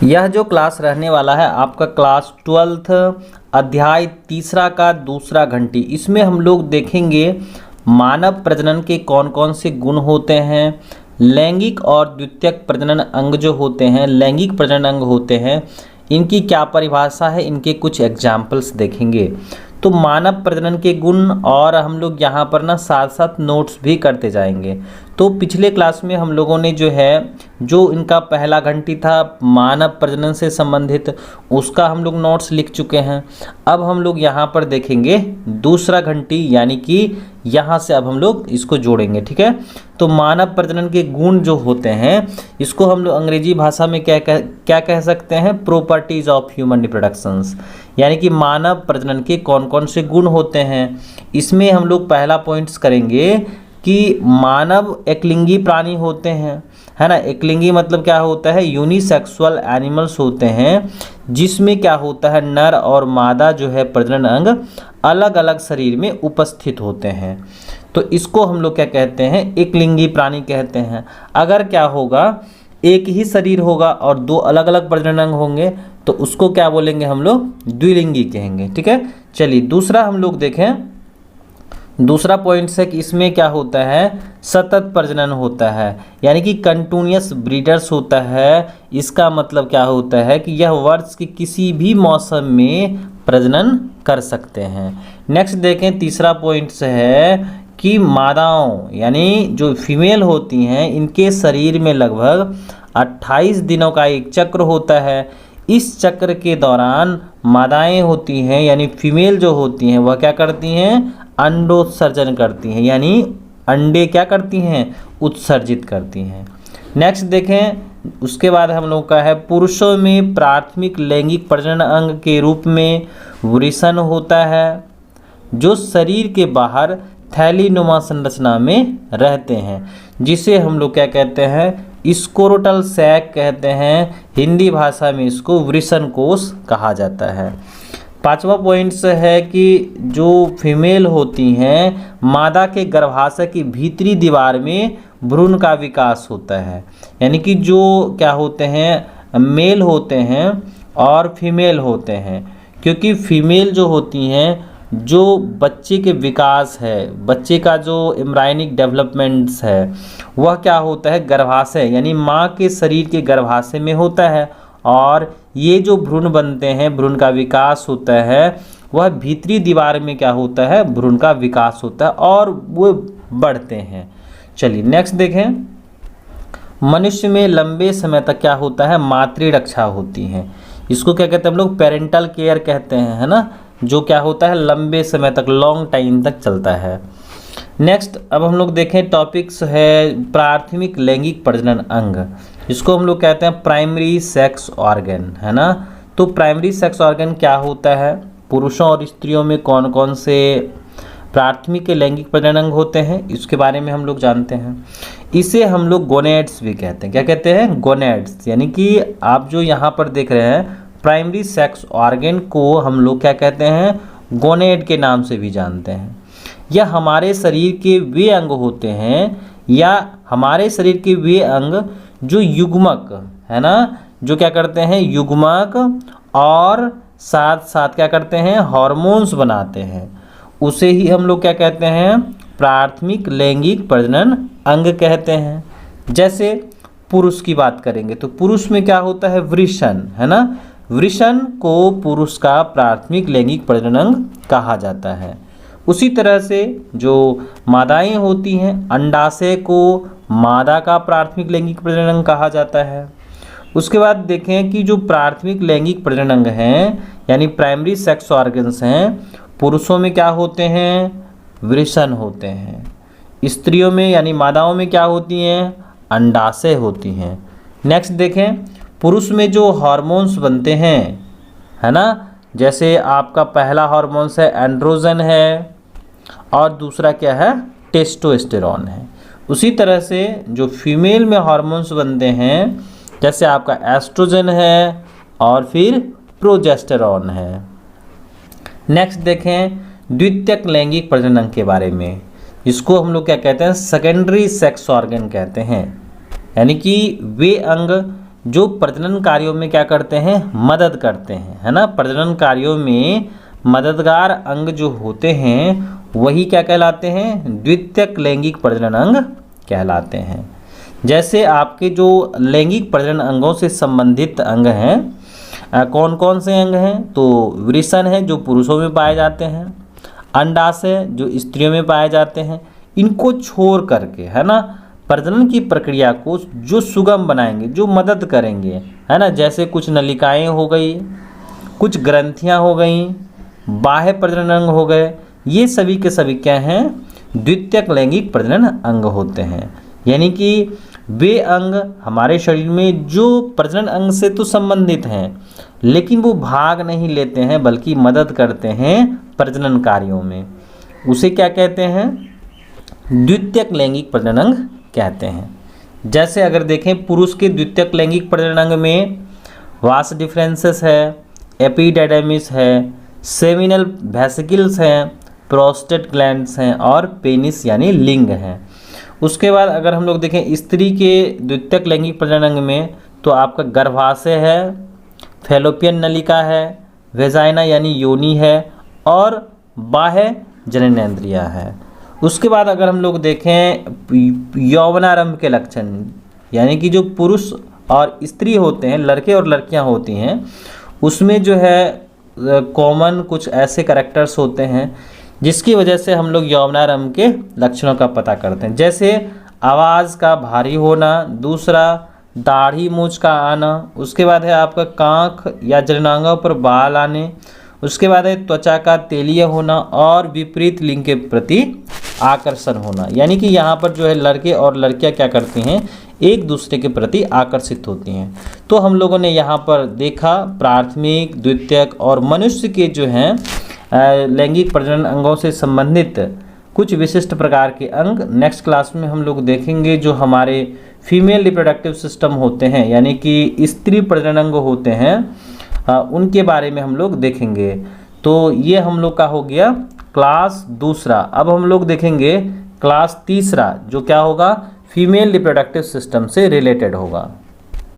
यह जो क्लास रहने वाला है आपका क्लास 12th अध्याय तीसरा का दूसरा घंटी। इसमें हम लोग देखेंगे मानव प्रजनन के कौन कौन से गुण होते हैं, लैंगिक और द्वितीयक प्रजनन अंग जो होते हैं, लैंगिक प्रजनन अंग होते हैं, इनकी क्या परिभाषा है, इनके कुछ एग्जाम्पल्स देखेंगे। तो मानव प्रजनन के गुण और हम लोग यहाँ पर ना साथ साथ नोट्स भी करते जाएंगे। तो पिछले क्लास में हम लोगों ने जो इनका पहला घंटी था मानव प्रजनन से संबंधित, उसका हम लोग नोट्स लिख चुके हैं। अब हम लोग यहाँ पर देखेंगे दूसरा घंटी, यानी कि यहाँ से अब हम लोग इसको जोड़ेंगे। ठीक है, तो मानव प्रजनन के गुण जो होते हैं इसको हम लोग अंग्रेजी भाषा में क्या कह सकते हैं, प्रॉपर्टीज ऑफ ह्यूमन रिप्रोडक्शंस, यानी कि मानव प्रजनन के कौन कौन से गुण होते हैं। इसमें हम लोग पहला पॉइंट्स करेंगे कि मानव एकलिंगी प्राणी होते हैं, है ना। एकलिंगी मतलब क्या होता है, यूनिसेक्सुअल एनिमल्स होते हैं जिसमें क्या होता है नर और मादा जो है प्रजनन अंग अलग अलग शरीर में उपस्थित होते हैं। तो इसको हम लोग क्या कहते हैं, एकलिंगी प्राणी कहते हैं। अगर क्या होगा, एक ही शरीर होगा और दो अलग अलग प्रजनन अंग होंगे तो उसको क्या बोलेंगे हम लोग, द्विलिंगी कहेंगे। ठीक है, चलिए दूसरा हम लोग देखें। दूसरा पॉइंट है कि इसमें क्या होता है, सतत प्रजनन होता है, यानी कि कंटिन्यूअस ब्रीडर्स होता है। इसका मतलब क्या होता है कि यह वर्ष के किसी भी मौसम में प्रजनन कर सकते हैं। नेक्स्ट देखें, तीसरा पॉइंट है कि मादाओं यानी जो फीमेल होती हैं इनके शरीर में लगभग 28 दिनों का एक चक्र होता है। इस चक्र के दौरान मादाएं होती हैं यानी फीमेल जो होती हैं वह क्या करती हैं, अंडोत्सर्जन करती हैं, यानी अंडे क्या करती हैं, उत्सर्जित करती हैं। नेक्स्ट देखें, उसके बाद हम लोग का है पुरुषों में प्राथमिक लैंगिक प्रजनन अंग के रूप में वृषण होता है जो शरीर के बाहर थैलीनुमा संरचना में रहते हैं, जिसे हम लोग क्या कहते हैं, स्क्रोटल सैक कहते हैं। हिंदी भाषा में इसको वृषण कोश कहा जाता है। पांचवा पॉइंट्स है कि जो फीमेल होती हैं मादा के गर्भाशय की भीतरी दीवार में भ्रूण का विकास होता है, यानी कि जो क्या होते हैं मेल होते हैं और फीमेल होते हैं, क्योंकि फीमेल जो होती हैं जो बच्चे के विकास है, बच्चे का जो एम्ब्रायनिक डेवलपमेंट्स है वह क्या होता है गर्भाशय यानी माँ के शरीर के गर्भाशय में होता है, और ये जो भ्रूण बनते हैं, भ्रूण का विकास होता है वह भीतरी दीवार में क्या होता है, भ्रूण का विकास होता है और वो बढ़ते हैं। चलिए नेक्स्ट देखें, मनुष्य में लंबे समय तक क्या होता है, मातृ रक्षा होती है। इसको क्या कहते हैं हम लोग, पेरेंटल केयर कहते हैं, है ना, जो क्या होता है लंबे समय तक, लॉन्ग टाइम तक चलता है। नेक्स्ट अब हम लोग देखें टॉपिक्स है प्राथमिक लैंगिक प्रजनन अंग, इसको हम लोग कहते हैं प्राइमरी सेक्स ऑर्गन, है ना। तो प्राइमरी सेक्स ऑर्गन क्या होता है, पुरुषों और स्त्रियों में कौन कौन से प्राथमिक लैंगिक प्रजनन अंग होते हैं इसके बारे में हम लोग जानते हैं। इसे हम लोग गोनेड्स भी कहते हैं। क्या कहते हैं, गोनेड्स, यानी कि आप जो यहाँ पर देख रहे हैं प्राइमरी सेक्स ऑर्गन को हम लोग क्या कहते हैं, गोनेड के नाम से भी जानते हैं। यह हमारे शरीर के वे अंग होते हैं या हमारे शरीर के वे अंग जो युग्मक, है ना, जो क्या करते हैं युग्मक और साथ साथ क्या करते हैं हार्मोन्स बनाते हैं, उसे ही हम लोग क्या कहते हैं, प्राथमिक लैंगिक प्रजनन अंग कहते हैं। जैसे पुरुष की बात करेंगे तो पुरुष में क्या होता है, वृषण, है ना। वृषण को पुरुष का प्राथमिक लैंगिक प्रजनन अंग कहा जाता है। उसी तरह से जो मादाएं होती हैं, अंडाशय को मादा का प्राथमिक लैंगिक प्रजनन अंग कहा जाता है। उसके बाद देखें कि जो प्राथमिक लैंगिक प्रजनन अंग हैं यानी प्राइमरी सेक्स ऑर्गन्स हैं, पुरुषों में क्या होते हैं, वृषण होते हैं। स्त्रियों में यानी मादाओं में क्या होती हैं, अंडाशय होती हैं। नेक्स्ट देखें, पुरुष में जो हार्मोन्स बनते हैं, है ना, जैसे आपका पहला हार्मोन्स है एंड्रोजन है और दूसरा क्या है, टेस्टोस्टेरोन है। उसी तरह से जो फीमेल में हार्मोन्स बनते हैं जैसे आपका एस्ट्रोजन है और फिर प्रोजेस्टेरोन है। नेक्स्ट देखें द्वितीयक लैंगिक प्रजनन अंग के बारे में, इसको हम लोग क्या कहते हैं, सेकेंडरी सेक्स ऑर्गन कहते हैं, यानी कि वे अंग जो प्रजनन कार्यों में क्या करते हैं, मदद करते हैं, है ना। प्रजनन कार्यों में मददगार अंग जो होते हैं वही क्या कहलाते हैं, द्वितीयक लैंगिक प्रजनन अंग कहलाते हैं। जैसे आपके जो लैंगिक प्रजनन अंगों से संबंधित अंग हैं, कौन कौन से अंग हैं, तो वृषण है जो पुरुषों में पाए जाते हैं, अंडाशय जो स्त्रियों में पाए जाते हैं। इनको छोड़ करके, है ना, प्रजनन की प्रक्रिया को जो सुगम बनाएंगे, जो मदद करेंगे, है ना, जैसे कुछ नलिकाएं हो गई, कुछ ग्रंथियां हो गई, बाह्य प्रजनन अंग हो गए, ये सभी के सभी क्या हैं, द्वितीयक लैंगिक प्रजनन अंग होते हैं। यानी कि वे अंग हमारे शरीर में जो प्रजनन अंग से तो संबंधित हैं, लेकिन वो भाग नहीं लेते हैं बल्कि मदद करते हैं प्रजनन कार्यों में, उसे क्या कहते हैं, द्वितीयक लैंगिक प्रजनन अंग कहते हैं। जैसे अगर देखें पुरुष के द्वितीयक लैंगिक प्रजनन अंग में वास डिफरेंसेस है, एपिडाइडमिस है, सेमिनल वेसिकल्स हैं, प्रोस्टेट ग्लैंड्स हैं और पेनिस यानी लिंग हैं। उसके बाद अगर हम लोग देखें स्त्री के द्वितीयक लैंगिक प्रजनन अंग में तो आपका गर्भाशय है, फैलोपियन नलिका है, वेजाइना यानी योनि है और बाह्य जननेंद्रिया है। उसके बाद अगर हम लोग देखें यौवनारंभ के लक्षण, यानी कि जो पुरुष और स्त्री होते हैं, लड़के और लड़कियां होती हैं, उसमें जो है कॉमन कुछ ऐसे कैरेक्टर्स होते हैं जिसकी वजह से हम लोग यौवनारंभ के लक्षणों का पता करते हैं। जैसे आवाज़ का भारी होना, दूसरा दाढ़ी मूंछ का आना, उसके बाद है आपका कांख या जननांगों पर बाल आने, उसके बाद है त्वचा का तेलीय होना और विपरीत लिंग के प्रति आकर्षण होना। यानी कि यहाँ पर जो है लड़के और लड़कियाँ क्या करती हैं, एक दूसरे के प्रति आकर्षित होती हैं। तो हम लोगों ने यहाँ पर देखा प्राथमिक, द्वितीयक और मनुष्य के जो हैं लैंगिक प्रजनन अंगों से संबंधित कुछ विशिष्ट प्रकार के अंग। नेक्स्ट क्लास में हम लोग देखेंगे जो हमारे फीमेल रिप्रोडक्टिव सिस्टम होते हैं, यानी कि स्त्री प्रजनन अंग होते हैं, उनके बारे में हम लोग देखेंगे। तो ये हम लोग का हो गया क्लास दूसरा। अब हम लोग देखेंगे क्लास तीसरा, जो क्या होगा, फीमेल रिप्रोडक्टिव सिस्टम से रिलेटेड होगा।